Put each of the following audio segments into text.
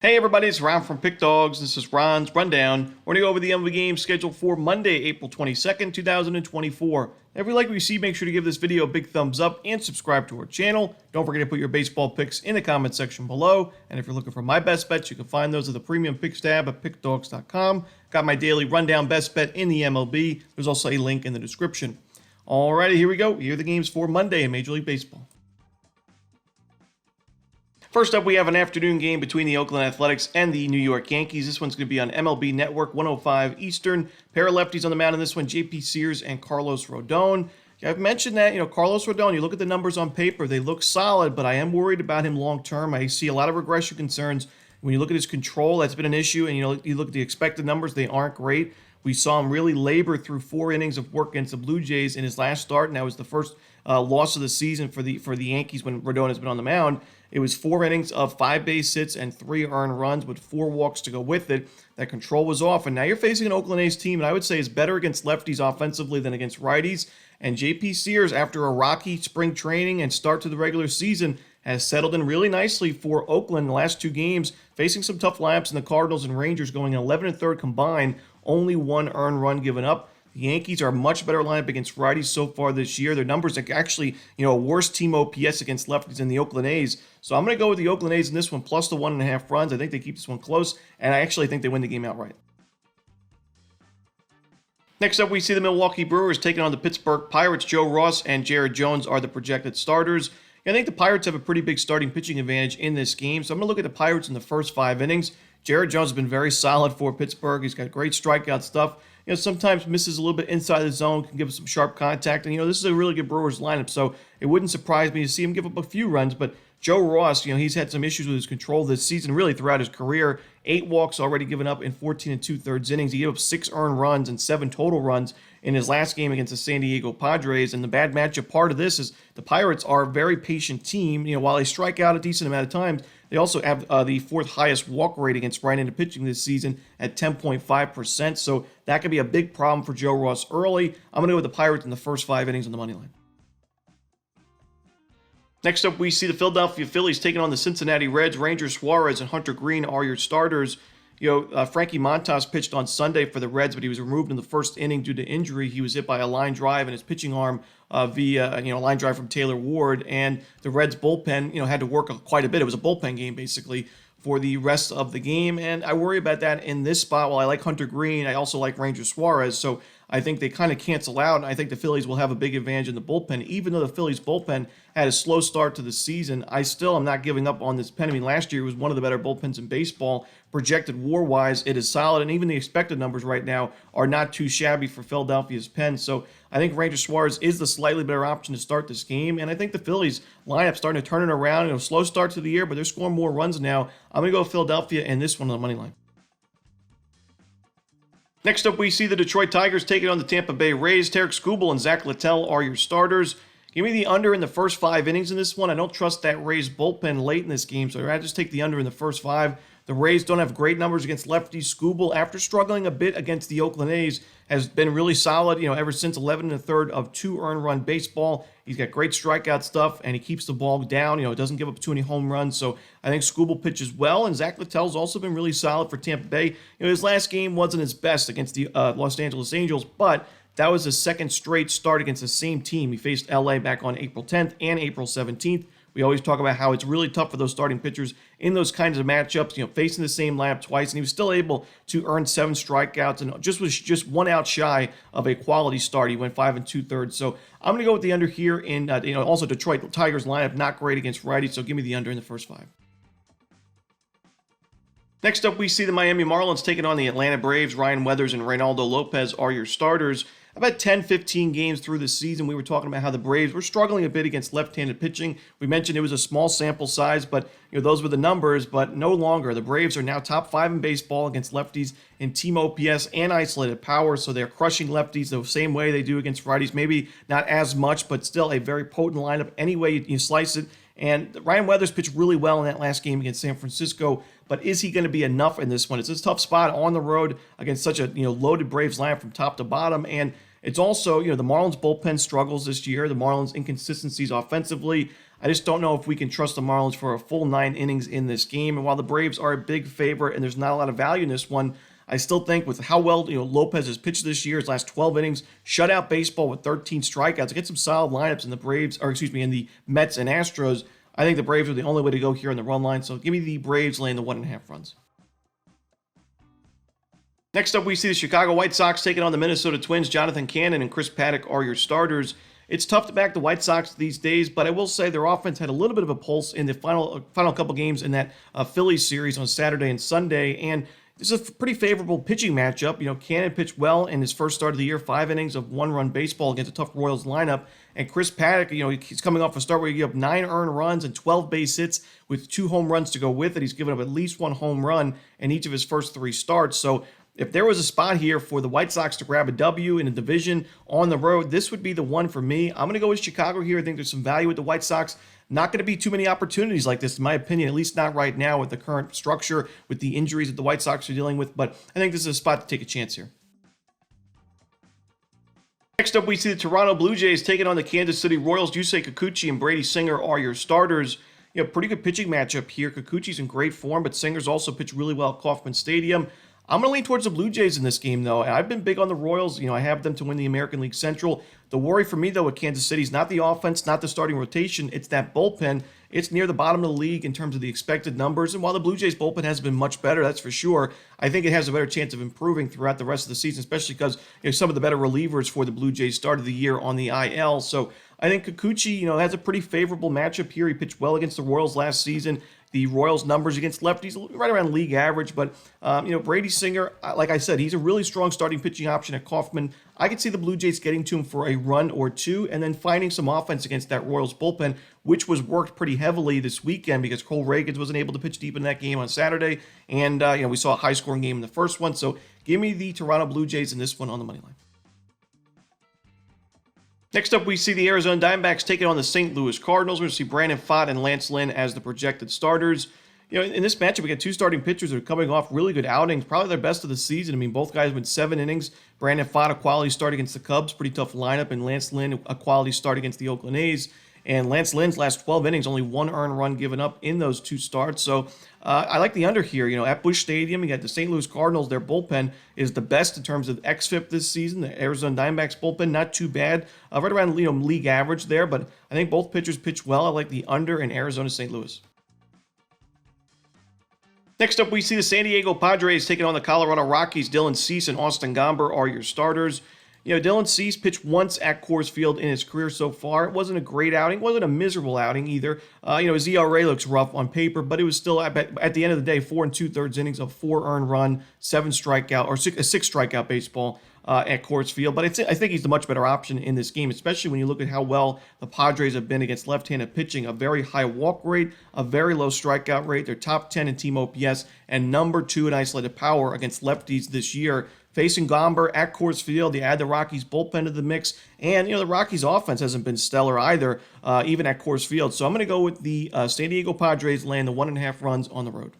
Hey everybody, it's Ron from Pick Dawgz. This is Ron's Rundown. We're going to go over the MLB game scheduled for Monday, April 22nd, 2024. If you like what you see, make sure to give this video a big thumbs up and subscribe to our channel. Don't forget to put your baseball picks in the comment section below. And if you're looking for my best bets, you can find those at the premium picks tab at pickdawgz.com. Got my daily rundown best bet in the MLB. There's also a link in the description. Alrighty, here we go. Here are the games for Monday in Major League Baseball. First up, we have an afternoon game between the Oakland Athletics and the New York Yankees. This one's going to be on MLB Network, 105 Eastern. Pair of lefties on the mound in this one, J.P. Sears and Carlos Rodon. I've mentioned that, Carlos Rodon, you look at the numbers on paper, they look solid, but I am worried about him long term. I see a lot of regression concerns. When you look at his control, that's been an issue, and you look at the expected numbers, they aren't great. We saw him really labor through 4 innings of work against the Blue Jays in his last start, and that was the first loss of the season for the Yankees when Rodon has been on the mound. It was 4 innings of 5 base hits and 3 earned runs with 4 walks to go with it. That control was off, and now you're facing an Oakland A's team, and I would say is better against lefties offensively than against righties. And J.P. Sears, after a rocky spring training and start to the regular season, has settled in really nicely for Oakland in the last 2 games, facing some tough lineups in the Cardinals and Rangers, going 11 1/3 combined, only 1 earned run given up. The Yankees are a much better lineup against righties so far this year. Their numbers are actually, a worse team OPS against lefties than the Oakland A's. So I'm going to go with the Oakland A's in this one, plus the 1.5 runs. I think they keep this one close, and I actually think they win the game outright. Next up, we see the Milwaukee Brewers taking on the Pittsburgh Pirates. Joe Ross and Jared Jones are the projected starters. I think the Pirates have a pretty big starting pitching advantage in this game, so I'm going to look at the Pirates in the first 5 innings. Jared Jones has been very solid for Pittsburgh. He's got great strikeout stuff. Sometimes misses a little bit inside the zone, can give us some sharp contact. And, this is a really good Brewers lineup, so it wouldn't surprise me to see him give up a few runs. But Joe Ross, he's had some issues with his control this season, really throughout his career. 8 walks already given up in 14 2/3 innings. He gave up 6 earned runs and 7 total runs in his last game against the San Diego Padres. And the bad matchup part of this is the Pirates are a very patient team. While they strike out a decent amount of times, they also have the 4th highest walk rate against right-handed pitching this season at 10.5%. So that could be a big problem for Joe Ross early. I'm going to go with the Pirates in the first 5 innings on the money line. Next up, we see the Philadelphia Phillies taking on the Cincinnati Reds. Ranger Suarez and Hunter Green are your starters. Frankie Montas pitched on Sunday for the Reds, but he was removed in the first inning due to injury. He was hit by a line drive in his pitching arm via a line drive from Taylor Ward, and the Reds bullpen had to work quite a bit. It was a bullpen game basically for the rest of the game, and I worry about that in this spot. While I like Hunter Green, I also like Ranger Suarez, so I think they kind of cancel out, and I think the Phillies will have a big advantage in the bullpen. Even though the Phillies bullpen had a slow start to the season, I still am not giving up on this pen. I mean, last year it was one of the better bullpens in baseball. Projected WAR-wise, it is solid, and even the expected numbers right now are not too shabby for Philadelphia's pen. So I think Ranger Suarez is the slightly better option to start this game, and I think the Phillies lineup starting to turn it around. Slow start to the year, but they're scoring more runs now. I'm going to go with Philadelphia and this one on the money line. Next up, we see the Detroit Tigers taking on the Tampa Bay Rays. Tarek Skubal and Zach Littell are your starters. Give me the under in the first 5 innings in this one. I don't trust that Rays bullpen late in this game, so I'd just take the under in the first 5. The Rays don't have great numbers against lefties. Skubal, after struggling a bit against the Oakland A's, has been really solid, ever since 11 1/3 of 2 earned run baseball. He's got great strikeout stuff, and he keeps the ball down. Doesn't give up too many home runs. So I think Skubal pitches well, and Zach Littell's also been really solid for Tampa Bay. His last game wasn't his best against the Los Angeles Angels, but that was his 2nd straight start against the same team. He faced LA back on April 10th and April 17th. We always talk about how it's really tough for those starting pitchers in those kinds of matchups, facing the same lineup twice, and he was still able to earn 7 strikeouts and was just 1 out shy of a quality start. He went 5 2/3. So I'm going to go with the under here in, also Detroit Tigers lineup, not great against righties, so give me the under in the first 5. Next up, we see the Miami Marlins taking on the Atlanta Braves. Ryan Weathers and Reynaldo Lopez are your starters. About 10-15 games through the season, we were talking about how the Braves were struggling a bit against left-handed pitching. We mentioned it was a small sample size, but those were the numbers, but no longer. The Braves are now top 5 in baseball against lefties in team OPS and isolated power, so they're crushing lefties the same way they do against righties. Maybe not as much, but still a very potent lineup any way you slice it. And Ryan Weathers pitched really well in that last game against San Francisco, but is he going to be enough in this one? It's a tough spot on the road against such a loaded Braves lineup from top to bottom, and it's also, the Marlins bullpen struggles this year. The Marlins inconsistencies offensively. I just don't know if we can trust the Marlins for a full 9 innings in this game. And while the Braves are a big favorite and there's not a lot of value in this one, I still think with how well Lopez has pitched this year, his last 12 innings, shutout baseball with 13 strikeouts, against some solid lineups in the Braves, or excuse me, in the Mets and Astros. I think the Braves are the only way to go here on the run line. So give me the Braves laying the 1.5 runs. Next up, we see the Chicago White Sox taking on the Minnesota Twins. Jonathan Cannon and Chris Paddock are your starters. It's tough to back the White Sox these days, but I will say their offense had a little bit of a pulse in the final couple games in that Phillies series on Saturday and Sunday, and this is a pretty favorable pitching matchup. Cannon pitched well in his first start of the year, 5 innings of one-run baseball against a tough Royals lineup, and Chris Paddock, he's coming off a start where he gave up 9 earned runs and 12 base hits with 2 home runs to go with it. He's given up at least 1 home run in each of his first 3 starts, so if there was a spot here for the White Sox to grab a W in a division on the road, this would be the one for me. I'm going to go with Chicago here. I think there's some value with the White Sox. Not going to be too many opportunities like this, in my opinion, at least not right now with the current structure, with the injuries that the White Sox are dealing with. But I think this is a spot to take a chance here. Next up, we see the Toronto Blue Jays taking on the Kansas City Royals. Yusei Kikuchi and Brady Singer are your starters. Pretty good pitching matchup here. Kikuchi's in great form, but Singer's also pitched really well at Kauffman Stadium. I'm going to lean towards the Blue Jays in this game, though. I've been big on the Royals. I have them to win the American League Central. The worry for me, though, with Kansas City is not the offense, not the starting rotation. It's that bullpen. It's near the bottom of the league in terms of the expected numbers. And while the Blue Jays bullpen has been much better, that's for sure, I think it has a better chance of improving throughout the rest of the season, especially because some of the better relievers for the Blue Jays started the year on the IL. So I think Kikuchi, has a pretty favorable matchup here. He pitched well against the Royals last season. The Royals' numbers against lefties right around league average, but Brady Singer, like I said, he's a really strong starting pitching option at Kauffman. I could see the Blue Jays getting to him for a run or two, and then finding some offense against that Royals bullpen, which was worked pretty heavily this weekend because Cole Reagans wasn't able to pitch deep in that game on Saturday, and we saw a high-scoring game in the first one. So give me the Toronto Blue Jays in this one on the money line. Next up, we see the Arizona Diamondbacks taking on the St. Louis Cardinals. We're going to see Brandon Pfaadt and Lance Lynn as the projected starters. In this matchup, we got 2 starting pitchers that are coming off really good outings, probably their best of the season. I mean, both guys went 7 innings. Brandon Pfaadt, a quality start against the Cubs, pretty tough lineup, and Lance Lynn, a quality start against the Oakland A's. And Lance Lynn's last 12 innings, only 1 earned run given up in those 2 starts. So I like the under here. At Busch Stadium, you got the St. Louis Cardinals. Their bullpen is the best in terms of xFIP this season. The Arizona Diamondbacks bullpen, not too bad. Right around league average there, but I think both pitchers pitch well. I like the under in Arizona St. Louis. Next up, we see the San Diego Padres taking on the Colorado Rockies. Dylan Cease and Austin Gomber are your starters. Dylan Cease pitched once at Coors Field in his career so far. It wasn't a great outing. It wasn't a miserable outing either. His ERA looks rough on paper, but it was still, at the end of the day, 4 2/3 innings of 4 earned run, 7 strikeout, or 6 strikeout baseball at Coors Field. But I think he's the much better option in this game, especially when you look at how well the Padres have been against left-handed pitching. A very high walk rate, a very low strikeout rate. They're top 10 in team OPS and number 2 in isolated power against lefties this year. Facing Gomber at Coors Field, you add the Rockies bullpen to the mix, and the Rockies offense hasn't been stellar either, even at Coors Field. So I'm going to go with the San Diego Padres laying the 1.5 runs on the road.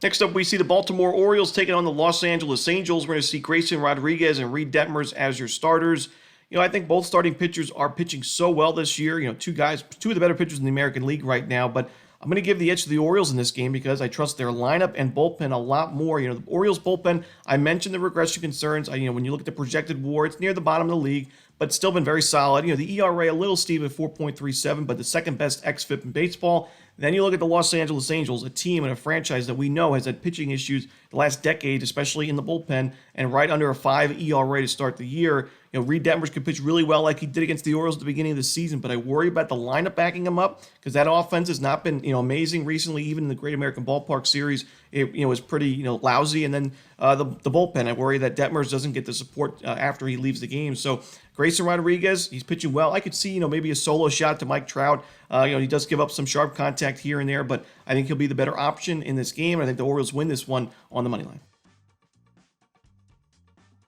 Next up, we see the Baltimore Orioles taking on the Los Angeles Angels. We're going to see Grayson Rodriguez and Reed Detmers as your starters. I think both starting pitchers are pitching so well this year. Two of the better pitchers in the American League right now, but I'm going to give the edge to the Orioles in this game because I trust their lineup and bullpen a lot more. The Orioles bullpen, I mentioned the regression concerns. When you look at the projected WAR, it's near the bottom of the league, but it's still been very solid. The ERA a little steep at 4.37, but the second best xFIP in baseball. Then you look at the Los Angeles Angels, a team and a franchise that we know has had pitching issues the last decade, especially in the bullpen, and right under a 5 ERA to start the year. Reed Detmers could pitch really well like he did against the Orioles at the beginning of the season, but I worry about the lineup backing him up because that offense has not been amazing recently. Even in the Great American Ballpark Series, it was pretty lousy. And then the bullpen, I worry that Detmers doesn't get the support after he leaves the game. So Grayson Rodriguez, he's pitching well. I could see maybe a solo shot to Mike Trout. He does give up some sharp contact here and there, but I think he'll be the better option in this game. I think the Orioles win this one on the money line.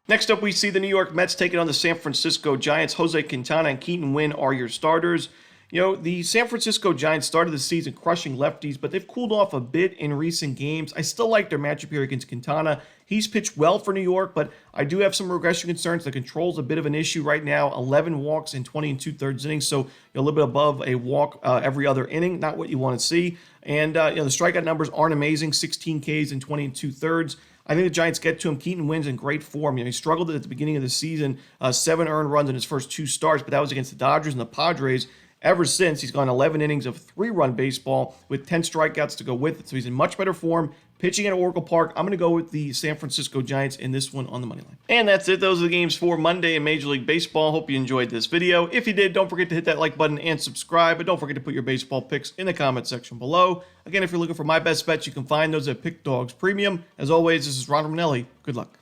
Next up, we see the New York Mets taking on the San Francisco Giants. Jose Quintana and Keaton Winn are your starters. The San Francisco Giants started the season crushing lefties, but they've cooled off a bit in recent games. I still like their matchup here against Quintana. He's pitched well for New York, but I do have some regression concerns. The control's a bit of an issue right now. 11 walks in 20 2/3 innings, so a little bit above a walk every other inning. Not what you want to see. And the strikeout numbers aren't amazing. 16 Ks in 20 2/3. I think the Giants get to him. Keaton wins in great form. He struggled at the beginning of the season, 7 earned runs in his first 2 starts, but that was against the Dodgers and the Padres. Ever since, he's gone 11 innings of 3-run baseball with 10 strikeouts to go with it. So he's in much better form. Pitching at Oracle Park, I'm going to go with the San Francisco Giants in this one on the money line. And that's it. Those are the games for Monday in Major League Baseball. Hope you enjoyed this video. If you did, don't forget to hit that like button and subscribe. But don't forget to put your baseball picks in the comment section below. Again, if you're looking for my best bets, you can find those at Pick Dawgz Premium. As always, this is Ron Romanelli. Good luck.